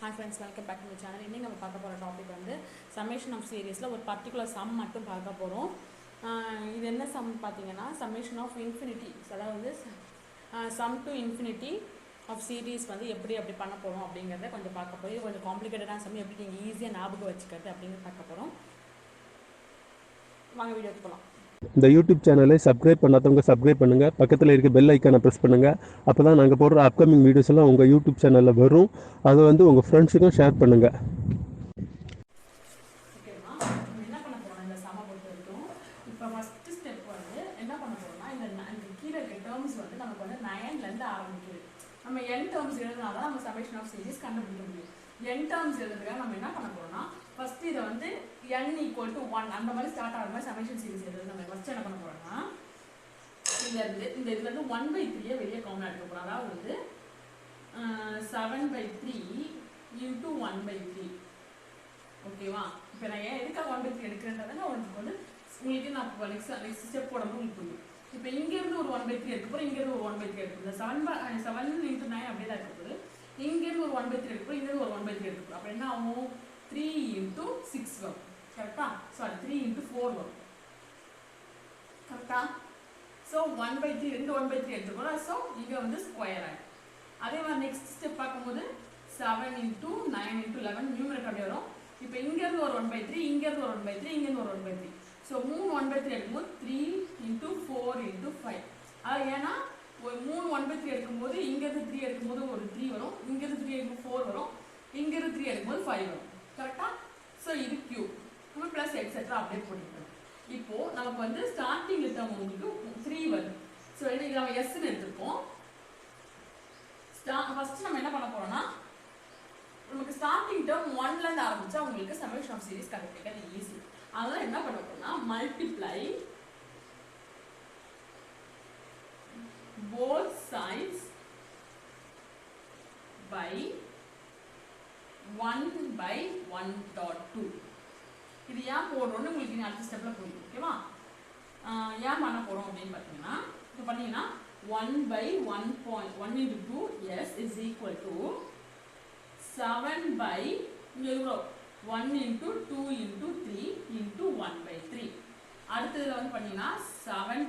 Hi friends, welcome back to the channel. இன்னைக்கு நம்ம பார்க்க போகிற டாபிக் வந்து சம்மேஷன் ஆஃப் சீரீஸில் ஒரு பர்டிகுலர் சம் மட்டும் பார்க்க போகிறோம். இது என்ன சம் பார்த்தீங்கன்னா சம்மேஷன் ஆஃப் இன்ஃபினிட்டி, அதாவது வந்து sum to infinity of series வந்து அப்படி பண்ண போகிறோம் அப்படிங்கிறத கொஞ்சம் பார்க்க போகிறோம். இது கொஞ்சம் காம்ப்ளிகேட்டடான சம், எப்படி நீங்கள் ஈஸியாக ஞாபகம் வச்சுக்கிறது அப்படிங்கிறத பார்க்க போகிறோம். வாங்க வீடியோக்கு போகலாம். இந்த யூடியூப் சேனலை சப்ஸ்கிரைப் பண்ணாதவங்க சப்ஸ்கிரைப் பண்ணுங்கள், பக்கத்தில் இருக்க பெல் ஐக்கானை ப்ரெஸ் பண்ணுங்கள். அப்போ தான் நாங்கள் போடுற அப்கமிங் வீடியோஸ் எல்லாம் உங்கள் யூடியூப் சேனலில் வரும். அதை வந்து உங்கள் ஃப்ரெண்ட்ஸுக்கும் ஷேர் பண்ணுங்கள். ஓகேவா, நம்ம என்ன பண்ண போகிறோம் இந்த சம்மை பொறுத்த வரைக்கும். இப்போ ஃபஸ்ட்டு ஸ்டெப் வந்து என்ன பண்ண போகிறோம்னா, இந்த கீழே இருக்க டேர்ம்ஸ் வந்து நமக்கு வந்து 9லேருந்து ஆரம்பிக்குது. நம்ம n டேர்ம்ஸ் எழுதுனா தான் நம்ம சம்மேஷன் ஆஃப் சீரீஸ் கண்டுபிடிக்க முடியும். n டேர்ம்ஸ் எழுதுறதுக்காக நம்ம என்ன பண்ண போகிறோம்னா, ஃபஸ்ட்டு இதை வந்து n = 1 அந்த மாதிரி ஸ்டார்ட் ஆகிற மாதிரி சம்மேஷன் சீரீஸ் எழுதுறது. நம்ம ஃபஸ்ட்டு என்ன பண்ண போகிறோம்னா, இந்த இதுலேருந்து 1/3 வெளியே காமனாக எடுக்க போகிறோம். அதாவது வந்து 7/3 × 1/3. ஓகேவா, இப்போ நான் ஏன் எதுக்காக 1/3 எடுக்கிறேன்றதை உங்களுக்கு நான் இப்போ நெக்ஸ்ட் ஸ்டெப் போடும்போது உங்களுக்கு புரியும். இப்போ இங்கேருந்து ஒரு 1/3 எடுக்க போகிறோம், இங்கேருந்து ஒரு 1/3 எடுக்க போகிறோம். 7 × 9 அப்படியே தான் இருக்க போகுது. இங்கேருந்து ஒரு 1/3 எடுக்க போகிறோம், இங்கேருந்து ஒரு 1/3 எடுக்க போகிறோம். அப்போ என்ன ஆகும், 3 × 6 வரும். கரெக்டா? சாரி, 3 × 4 வரும். கரெக்டா? ஸோ 1/3 ரெண்டு 1/3 எடுத்துக்கணும். ஸோ இங்கே வந்து ஸ்கொயர் ஆகிடும். அதே மாதிரி நெக்ஸ்ட் ஸ்டெப் பார்க்கும்போது 7 × 9 × 11 நியூமரேட்டர் அப்படியே வரும். இப்போ இங்கேருந்து ஒரு 1/3, இங்கேருந்து ஒரு 1/3, இங்கேருந்து ஒரு 1/3. ஸோ 3 1/3 எடுக்கும்போது 3 × 4 × 5. அது ஏன்னா ஒரு 3 1/3 எடுக்கும்போது இங்கேருந்து 3 எடுக்கும்போது ஒரு 3 வரும், இங்கேருந்து 3 எடுக்கும்போது 4 வரும், இங்கேருந்து 3 எடுக்கும்போது 5 வரும். கரெக்டாக? ஸோ இது கியூப், நம்ம ப்ளஸ் எக்ஸெட்ரா அப்படியே போட்டுக்கணும். இப்போது நமக்கு வந்து ஸ்டார்டிங் டேர்ம் உங்களுக்கு 3 வருது. ஸோ இது நம்ம எஸ்ன்னு எடுத்துருக்கோம். ஃபஸ்ட்டு நம்ம என்ன பண்ண போகிறோம்னா, நமக்கு ஸ்டார்டிங் டேர்ம் 1லேருந்து ஆரம்பித்தா உங்களுக்கு சம்மேஷன் ஆஃப் சீரீஸ் கண்டுபிடிக்கிறது ஈஸி. அதெல்லாம் என்ன பண்ண போகிறோம்னா, மல்டிப்ளை both sides by 1/1.2. இது ஏன் போடுறோம்னு உங்களுக்கு அடுத்த ஸ்டெப்ல புரியும். ஓகேவா, ஏன் பண்ண போறோம் அப்படின்னு பார்த்தீங்கன்னா, இப்போ பண்ணீங்கன்னா 1/1.1 × 2 s is equal to 7/1 × 2 × 3 × 1/3. அடுத்ததுல வந்து பண்ணீங்கன்னா 7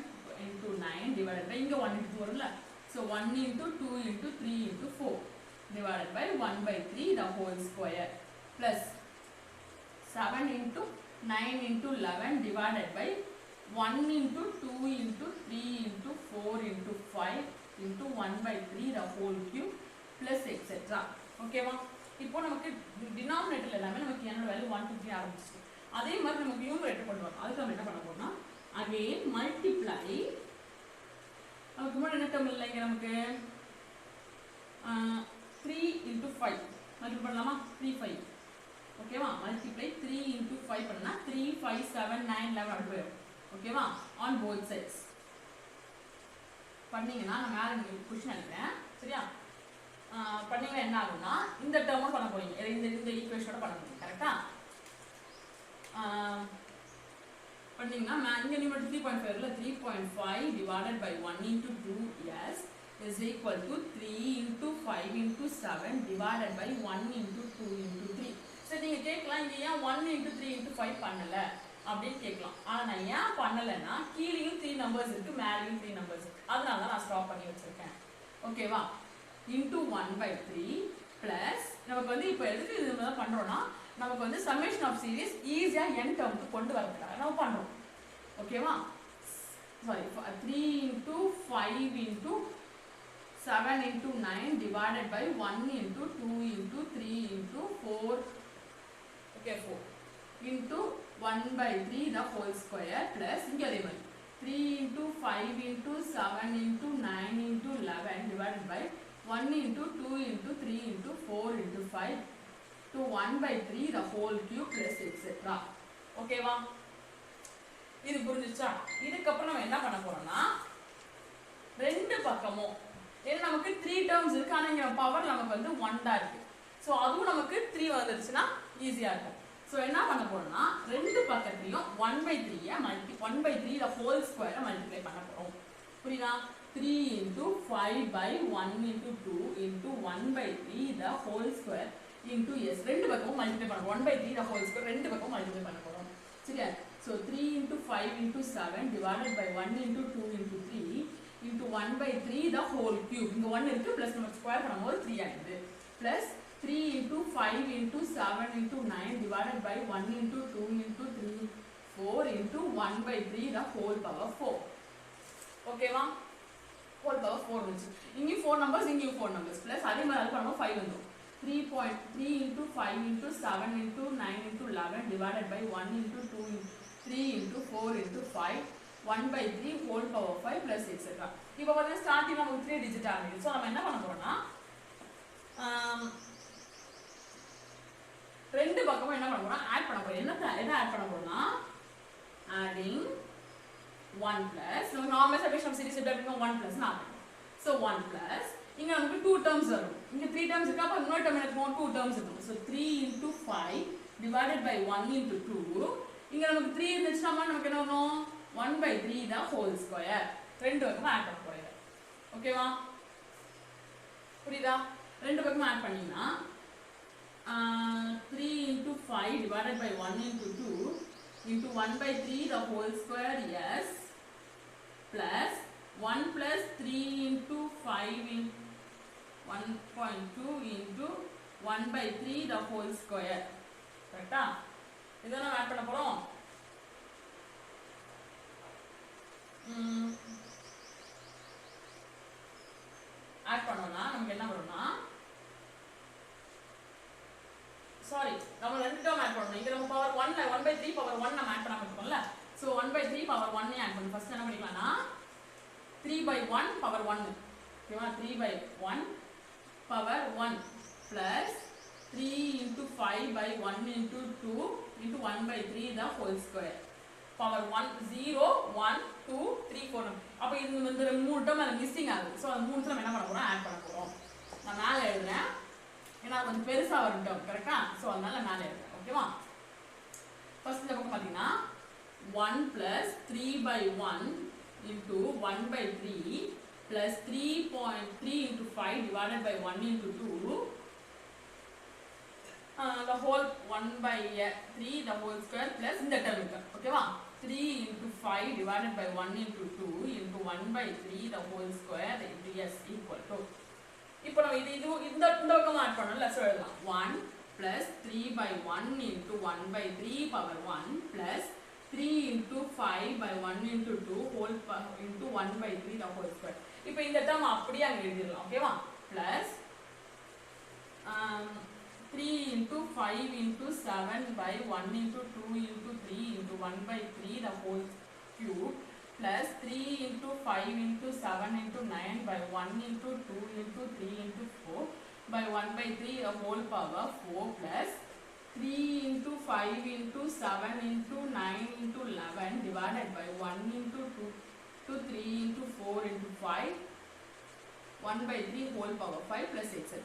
× 9 divided by இங்க 1 × 2 வரும்ல. So 1 × 2 × 3 × 4 divided by 1/3 the whole square plus 7 × 9 × 11 divided by 1 × 2 × 3 × 4 × 5 × 1/3 the whole cube plus etc. ஓகேவா, இப்போ நமக்கு டினாமினேட்டர் எல்லாமே நமக்கு என்னோட வேல்யூ 1 2 3 ஆரம்பிச்சிருக்கு. அதே மாதிரி நமக்கு நியூமரேட்டர் கொண்டு வரணும். அதுக்கு நம்ம என்ன பண்ண போறோம்னா, again multiply, நமக்கு முன்னாடி என்ன டேர்ம் இல்லைங்க, நமக்கு 3 × 5 மல்டிப்ளை பண்ணலாமா, 3 5. ஓகேவா, மல்டிப்ளை 3 × 5 பண்ணா 3 5 7 9 11 அப்படி போயிடும். ஓகேவா, ஆன் போத் சைட்ஸ் பண்ணீங்கன்னா நான் மேலே கொஸ்டின் அனுப்புறேன். சரியா, பண்ணீங்கன்னா என்ன ஆகும்னா, இந்த டேர்மும் பண்ண போறீங்க, இந்த ஈக்குவேஷனோட பண்ண போறீங்க. கரெக்டா? பண்ணீங்கன்னா இங்க நியூமரேட்டர் 3.5 இல்ல, 3.5 divided by 1 × 2s is equal to 3 × 5 × 7 divided by 1 × 2 × 3. சரி, நீங்க கேட்கலாம், இங்க ஏன் 1 × 3 × 5 பண்ணல அப்படின்னு கேட்கலாம். ஆனா நான் ஏன் பண்ணலைன்னா, கீழேயும் 3 நம்பர்ஸ் இருக்கு, மேலேயும் 3 நம்பர்ஸ் இருக்கு, அதனால தான் நான் ஸ்டாப் பண்ணி வச்சிருக்கேன். ஓகேவா, × 1/3 பிளஸ் நமக்கு வந்து இப்போ எதுக்கு இது மாதிரி பண்றோம்னா, நமக்கு வந்து சம்மேஷன் ஆஃப் சீரீஸ் ஈஸியா n டேர்முக்கு கொண்டு வரதுக்காக நம்ம பண்றோம். ஓகேவா, sorry, 3 × 5 × 7 × 9 divided by 1 × 2 × 3 × 4, okay 4 into 1/3 the whole square plus இங்க அதே மாதிரி 3 × 5 × 7 × 9 × 11 divided by 1 × 2 × 3 × 4 × 5 to 1/3 the whole cube plus etc. ஓகேவா, இது புரிஞ்சுச்சா? இதுக்கப்புறம் நம்ம என்ன பண்ண போறோம்னா, ரெண்டு பக்கமும் ஏன்னா நமக்கு 3 டேர்ம்ஸ் இருக்கு, ஆனா இங்க பவர் நமக்கு வந்து 1 தான் இருக்கு. ஸோ அதுவும் நமக்கு 3 வந்துருச்சுன்னா ஈஸியா இருக்கும். ஸோ என்ன பண்ண போறோம்னா, ரெண்டு பக்கத்துலையும் 1/3 1/3 the whole square மல்டிப்ளை பண்ண போறோம். புரியுதா? 3 × 5/1 × 2 × 1/3 the whole square into s. ரெண்டு பக்கமும் மல்டிப்ளை பண்ண 1/3 the whole square ரெண்டு பக்கமும் மல்டிப்ளை பண்ண போறோம். சரியா? So 3 into 5 into 7 divided by 1 into 2 into 3 into 1/3 the whole cube. இங்க 1 இருக்கு plus நம்ம ஸ்கொயர் பண்ணும்போது 3 ஆயிடுது. Plus 3 into 5 into 7 into 9 divided by 1 into 2 into 3 4 into 1/3 the whole power 4. ஓகேவா? whole power 4 வந்துச்சு. இங்கேயும் 4 numbers இங்கேயும் 4 numbers plus அதே மாதிரி அது பண்ணும்போது 5 வந்துடும். 3.3 into 5 into 7 into 9 into 11 divided by 1 into 2 into 3 into 4 into 5 1/3 whole power 5 plus etc. இப்போ பார்த்தீங்கன்னா ஸ்டார்டிங் நமக்கு 3 டிஜிட் ஆகுது. ஸோ நம்ம என்ன பண்ண போறோம்னா ரெண்டு பக்கமும் என்ன பண்ண போறோம் ஆட் பண்ண போறோம். என்ன ஆட் பண்ண போறோம்னா adding 1 plus நம்ம நார்மல் செப்பரேஷன் ஆஃப் சீரிஸ் எப்படி இருக்கும் 1 plus னா so 1 plus இங்க நமக்கு 2 terms வரும். இங்க 3 terms இருக்கு அப்ப இன்னொரு term இருக்கும் 2 terms இருக்கும். so 3 into 5 divided by 1 into 2 இங்க நமக்கு 3 இருந்துச்சுனா நமக்கு என்ன வரும் 1/3 the whole square. ரெண்டு பக்கமும் ஆட் பண்ண போறோம். ஓகேவா? புரியுதா? ரெண்டு பக்கமும் ஆட் பண்ணீங்கன்னா 3 into 5 divided by 1 into 2 into 1/3 the whole square yes plus 1 plus 3 into 5 in 1.2 into 1/3 the whole square. கரெக்ட்டா? இத நம்ம ஆட் பண்ண போறோம். ஆட் பண்ணோம்னா நமக்கு என்ன வரும்னா சாரி நம்ம ரெண்டு டேர்ம் ஆட் பண்ணனும். இங்க நம்ம பவர் 1 1/3 பவர் 1 நம்ம ஆட் பண்ணாம இருக்கோம்ல. சோ 1/3 பவர் 1 ஆட் பண்ணனும். ஃபர்ஸ்ட் என்ன பண்ணிக்கலாம்னா 3/1 பவர் 1. ஓகேவா? 3/1 power 1 plus 3 into 5/1 into 2 into 1/3 the whole square. Power 1 0 1 2 3 4. அப்ப இது வந்து மூணு டேர்ம் அது மிஸ்ஸிங் ஆகுது. சோ அந்த மூணு நம்ம என்ன பண்ண போறோம் ஆட் பண்ண போறோம். நான் மேல எழுதுறேன். ஏன்னா கொஞ்சம் பெருசா வரும் டேர்ம் கரெக்ட்டா? சோ அதனால மேல எழுதுறேன். ஓகேவா? ஃபர்ஸ்ட் இந்த பக்கம் பாத்தீங்கன்னா 1 plus 3/1 into 1/3 plus 3.3 into 5 divided by 1 into 2 the whole 1/3 the whole square plus இந்த term இருக்கு. ஓகேவா? 3 into 5 divided by 1 into 2 into 1/3 the whole square into s equal to இப்போ நம்ம இந்த பக்கம் ஆட் பண்ணனும்ல சோ எழுதலாம் 1 plus 3/1 into 1/3 power 1 plus 3 into 5/1 into 2 whole into 1/3 the whole square. இப்போ இந்த term அப்படியே அங்க எழுதிரலாம். ஓகேவா? plus 3 into 5 into 7/1 into 2 into 3 into 1/3 the whole cube plus 3 into 5 into 7 into 9/1 into 2 into 3 into 4 by 1/3 the whole power 4 plus 3 into 5 into 7 into 9 into 11 divided by 1 into 2 to 3 into 4 into 5 1/3 whole power 5 plus etc.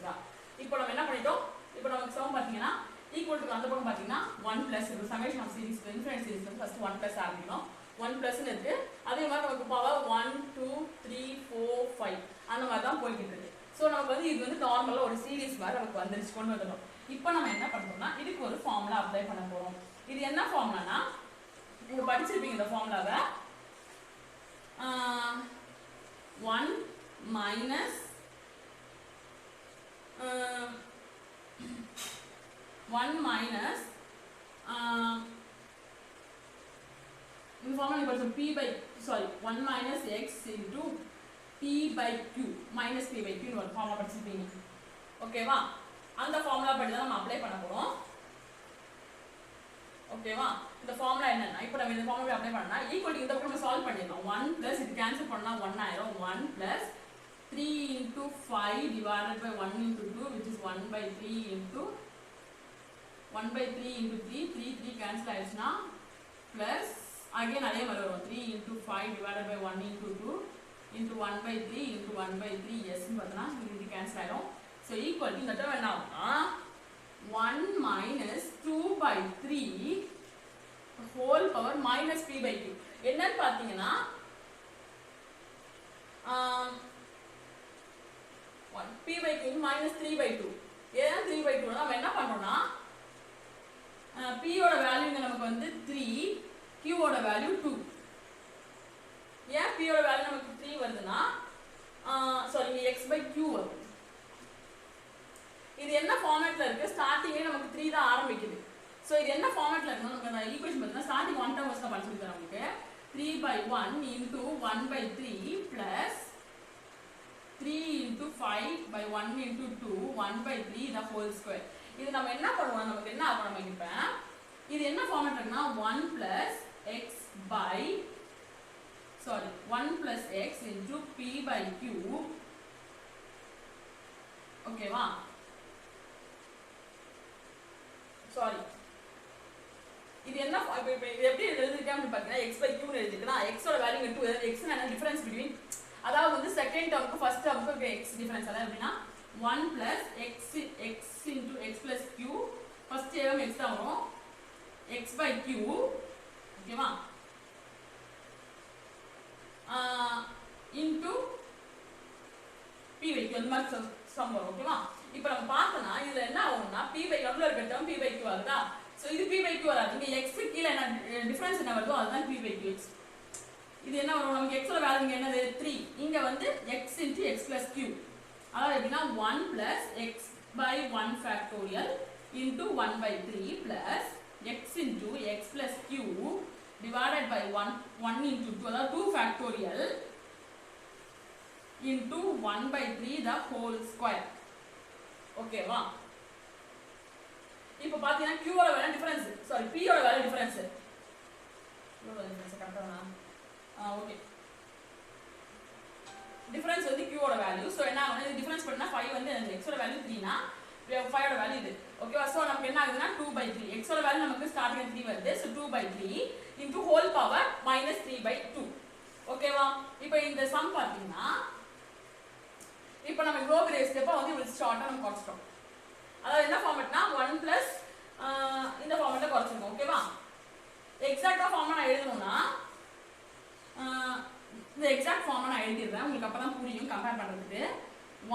இப்போ நம்ம என்ன பண்ணிட்டோம்? இப்போ நமக்கு some பாத்தீங்கன்னா equal to அந்த பக்கம் பாத்தீங்கன்னா 1 plus இருக்கு summation of series infinite series வந்து ஃபர்ஸ்ட் 1 plus ஆரம்பிக்கணும். 1 plus ன்னு இருக்கு. அதே மாதிரி நமக்கு பவர் 1 2 3 4 5 அந்த மாதிரி தான் போயிட்டு இருக்கு. சோ நமக்கு வந்து இது வந்து நார்மலா ஒரு சீரிஸ் மாதிரி நமக்கு வந்துருச்சு கொண்டு வந்துட்டோம். இப்போ நம்ம என்ன பண்றோம்னா இதுக்கு ஒரு ஃபார்முலா அப்ளை பண்ண போறோம். இது என்ன ஃபார்முலானா நீங்க படிச்சிருப்பீங்க இந்த ஃபார்முலாவை 1 minus 1 minus p by 1 minus x into p by q minus p by q ஒரு ஃபார்முலா படிச்சிருப்பீங்க. ஓகேவா? அந்த ஃபார்முலா படி தான் நம்ம அப்ளை பண்ண போறோம். ஓகேவா? இந்த ஃபார்முலா என்னன்னா இப்போ நம்ம இந்த ஃபார்முலா அப்ளை பண்ணா ஈக்குவல் இந்த பக்கம் சால்வ் பண்ணிடலாம். 1 plus இது கேன்சல் பண்ணா 1 ஆயிரும். 1 plus 3 into 5 divided by 1 into 2 which is 1/3 into 1/3 into 3 3 cancel ஆயிடுச்சுனா plus again அதே மாதிரி வரும் 3 into 5 divided by 1 into 2 into 1/3 into 1/3 yes ன்னு பார்த்தா இது கேன்சல் ஆயிடும். so equal to இந்த டேர்ம் என்ன ஆகும்னா 1 minus 2/3 whole power minus p by q என்னன்னு பாத்தீங்கன்னா p by q minus 3/2 ஏன் 3/2 நம்ம என்ன p ஓட வேல்யூ இங்க நமக்கு வந்து 3, q ஓட வேல்யூ 2. ஏன் p ஓட வேல்யூ நமக்கு 3 வருதுன்னா சாரி இங்க x by q வருது. இது என்ன ஃபார்மேட்ல இருக்கு? ஸ்டார்டிங்கே நமக்கு 3 தான் ஆரம்பிக்குது. சோ இது என்ன ஃபார்மேட்ல இருக்குன்னா நமக்கு அந்த ஈக்குவேஷன் பார்த்தீங்கன்னா ஸ்டார்டிங் 1 டேர்ம் வச்சு தான் படிச்சு தரேன் உங்களுக்கு. 3 by 1 into 1 by 3 plus 3 into 5 by 1 into 2 1 by 3 the whole square. இது நம்ம என்ன பண்ணுவோம்? நமக்கு என்ன ஆகும்? நம்ம இப்ப இது என்ன ஃபார்மேட் இருக்குன்னா 1 plus x by 1 plus x into p by q. ஓகேவா? சாரி இது என்ன இது எப்படி எழுதிருக்கேன் அப்படி பார்த்தீங்கன்னா x by q னு எழுதிருக்கேனா x ஓட வேல்யூ 2 x னா என்ன டிஃபரன்ஸ் பிட்வீன் அதாவது வந்து செகண்ட் டேர்முக்கு ஃபர்ஸ்ட் டேர்முக்கு இருக்க x டிஃபரன்ஸ் அதாவது எப்படின்னா 1 plus x into x plus q first term x தான் வரும் x by q ஓகேவா into p by q அந்த மாதிரி சம் வரும் ஓகேவா இப்போ நம்ம பார்த்தனா இதுல என்ன ஆகும்னா p by q இருக்க டேர்ம் p by q ஆகுதா சோ இது p by q வராது இங்க x க்கு கீழ என்ன டிஃபரன்ஸ் என்ன வருதோ அதுதான் p by q இது என்ன வரும் நமக்கு x ஓட வேல்யூ இங்க என்னது 3 இங்க வந்து x into x plus q அதாவது எப்படின்னா 1 plus x by 1 factorial into 1 by 3 plus x into x plus q divided by 1 into 2 அதாவது 2 factorial into 1 by 3 the whole square ஓகேவா இப்போ பாத்தீங்கன்னா q ஓட வேல்யூ டிஃபரன்ஸ் சாரி p ஓட value difference கரெக்ட்டா okay difference வந்து q ஓட value so என்ன ஆகும்னா இது டிஃபரன்ஸ் பண்ணா 5 வந்து x ஓட வேல்யூ 3 னா 5 ஓட வேல்யூ இது ஓகேவா சோ நமக்கு என்ன ஆகுதுன்னா 2 by 3 x ஓட வேல்யூ நமக்கு ஸ்டார்டிங் 3 வருது so 2 by 3 into whole power minus 3 by 2 ஓகேவா இப்போ இந்த சம் பாத்தீங்கன்னா இப்போ நம்ம இவ்ளோ பெரிய ஸ்டெப்பா வந்து இவ்வளவு ஷார்ட்டா நம்ம குறைச்சிட்டோம் அதாவது என்ன ஃபார்மட்னா 1 plus இந்த ஃபார்மட்ல குறைச்சிருக்கோம் ஓகேவா எக்ஸாக்ட்டா ஃபார்மா நான் எழுதணும்னா இந்த எக்ஸாக்ட் ஃபார்மா நான் எழுதிடுறேன் உங்களுக்கு அப்பதான் புரியும் கம்பேர் பண்றதுக்கு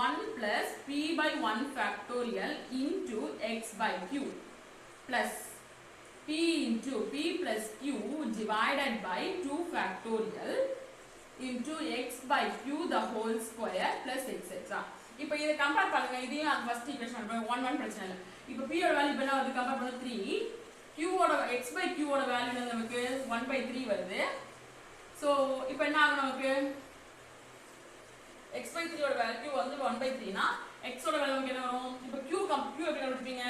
1 plus p by 1 factorial into x by q plus p into p plus q divided by 2 factorial into x by q the whole square plus etc. இப்போ இத கம்பேர் பண்ணுங்க இதையும் அந்த ஃபர்ஸ்ட் ஈக்குவேஷன் 1 பிரச்சனை இல்ல இப்போ p ஓட வேல்யூ என்ன வருது கம்பேர் பண்ணா 3 q ஓட x by q ஓட வேல்யூ நமக்கு 1 by 3 வருது சோ இப்போ என்ன ஆகும் நமக்கு x by 3 ஓட வேல்யூ வந்து 1 by 3 னா x ஓட வேல்யூ நமக்கு என்ன வரும் இப்போ q எப்படி கண்டுபிடிப்பீங்க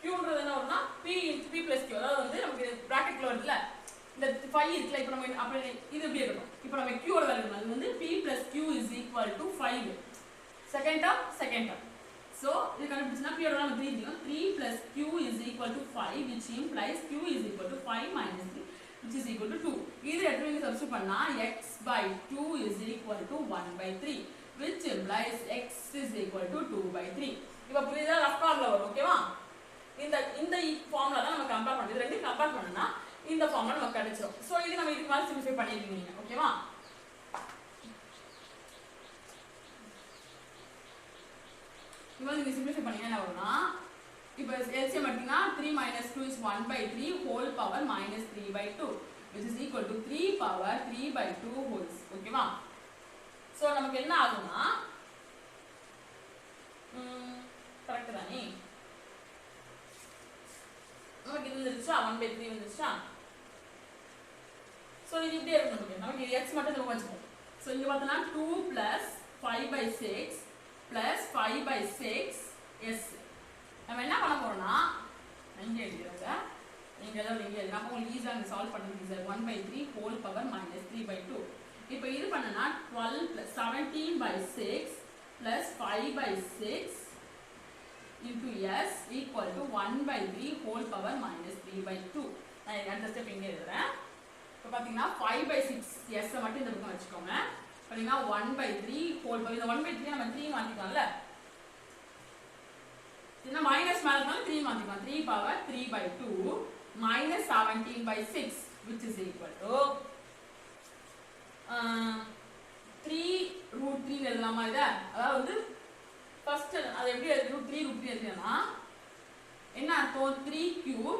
qன்றது என்ன வரும்னா p into p plus q அதாவது வந்து நமக்கு பிராக்கெட்ல வருதுல இந்த 5 இருக்குல இப்போ நம்ம அப்ப இது எப்படி இருக்கும் இப்போ நம்ம q ஓட வேல்யூ அது வந்து p plus q is equal to 5 second term so இது கண்டுபிடிச்சா p ஓட வேல்யூ 3 இருக்கும் 3 plus q is equal to 5 which implies q is equal to 5 minus 3 which is equal to 2 இது ரெண்டுமே சப்ஸ்டிட்யூட் பண்ணா x by 2 is equal to 1 by 3 which implies x is equal to 2 by 3 இப்போ புரியுதா rough formula வரும் ஓகேவா இந்த formula தான் நம்ம கம்பேர் பண்றது இது ரெண்டையும் கம்பேர் பண்ணனா இந்த ஃபார்முலா நமக்கு கிடைச்சிரும் சோ இது நம்ம இதுக்கு மேல சிம்பிளிஃபை பண்ணிருக்கீங்க ஓகேவா இப்போ நீங்க சிம்பிளிஃபை பண்ணீங்கன்னா என்ன வரும்னா இப்போ LCM எடுத்தீங்கன்னா 3 minus 2 is 1 by 3 whole power minus 3 by 2 which is equal to 3 power 3 by 2 wholes ஓகேவா சோ நமக்கு என்ன ஆகும்னா கரெக்ட் தானே நமக்கு இது வந்துருச்சா 1 by 3 வந்துருச்சா சோ இது இப்படியே இருக்கும் நமக்கு x மட்டும் நம்ம வச்சுப்போம் சோ இங்க பார்த்தா 2 plus 5 by 6 plus 5 by 6 s நம்ம என்ன பண்ண போறோம்னா இங்க எழுதிருங்க நீங்க எல்லாம் இங்க எழுதுங்க அப்ப உங்களுக்கு ஈஸியா சால்வ் பண்ண ஈஸியா 1 by 3 whole power minus 3 by 2 இப்போ இது பண்ணனா 12 plus 17 by 6 plus 5 by 6 into s equal to 1 by 3 whole power minus 3 by 2 நான் அடுத்த ஸ்டெப் இங்க எழுதுறேன் இப்போ பாத்தீங்கன்னா 5 by 6 s மட்டும் இந்த பக்கம் வச்சுக்கோங்க பாத்தீங்கன்னா 1 by 3 whole power இந்த 1 by 3 நம்ம 3 மாத்திக்கலாம்ல இந்த மைனஸ் மேல இருந்தாலும் 3 மாத்திக்கலாம் 3 power 3 by 2 minus 17 by 6 which is equal to 3 root 3 எழுதலாமா இத அதாவது ஃபர்ஸ்ட் அது எப்படி எழுதி root 3 எழுதணும்னா என்ன அர்த்தம் 3 cube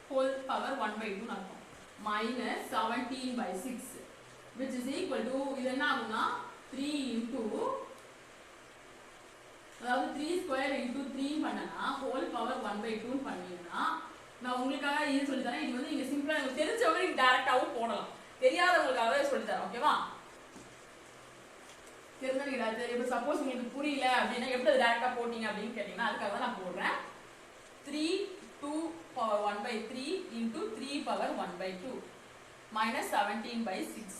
whole power 1/2 னு அர்த்தம் minus 17 by 6 which is equal to இது என்ன ஆகும்னா 3 into அதாவது 3 ஸ்கொயர் into 3 பண்ணனா whole power 1/2 பண்ணீங்கன்னா நான் உங்களுக்காக இது சொல்லி தரேன். இது வந்து நீங்க சிம்பிளா உங்களுக்கு தெரிஞ்சவங்க நீங்க டைரக்டாவும் போடலாம், தெரியாதவங்களுக்காகவே சொல்லி தரேன். ஓகேவா? தெரிஞ்சவங்க இப்போ சப்போஸ் உங்களுக்கு புரியல அப்படின்னா எப்படி டைரக்டா போட்டீங்க அப்படின்னு கேட்டீங்கன்னா அதுக்காக தான் நான் போடுறேன். 3 2 power 1/3 into 3 power 1/2 minus 17 by 6.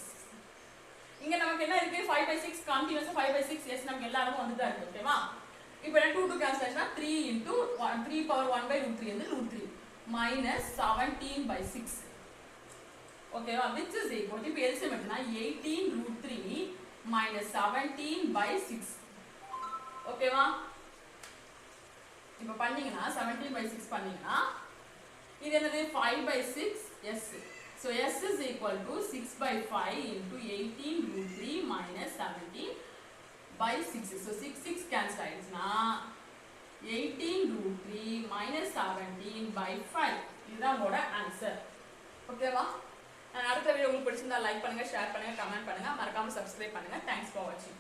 இங்க நமக்கு என்ன இருக்கு 5/6 கண்டினியூஸா 5/6 எஸ் நமக்கு எல்லாரும் வந்துட்டா இருக்கு. ஓகேவா? இப்போ என்ன 2 கேன்சல் ஆச்சுனா 3 into 3 power 1/√3 வந்து √3 minus 17 by 6. ஓகேவா? which is equal to இப்போ எல்சிஎம் எடுத்தா 18√3 minus 17 by 6. ஓகேவா? இப்போ பண்ணீங்கன்னா 17 by 6 பண்ணீங்கன்னா இது என்னது 5/6 s. so s is equal to 6/5 into 18√3 minus 17 by 6. so 6 cancel ஆயிடுச்சுனா 18√3 minus 17 by 5. இதுதான் உங்களோட ஆன்சர். ஓகேவா? அடுத்த வீடியோ உங்களுக்கு பிடிச்சிருந்தா லைக் பண்ணுங்க, ஷேர் பண்ணுங்க, கமெண்ட் பண்ணுங்க, மறக்காம சப்ஸ்கிரைப் பண்ணுங்க. தேங்க்ஸ் ஃபார் வாட்சிங்.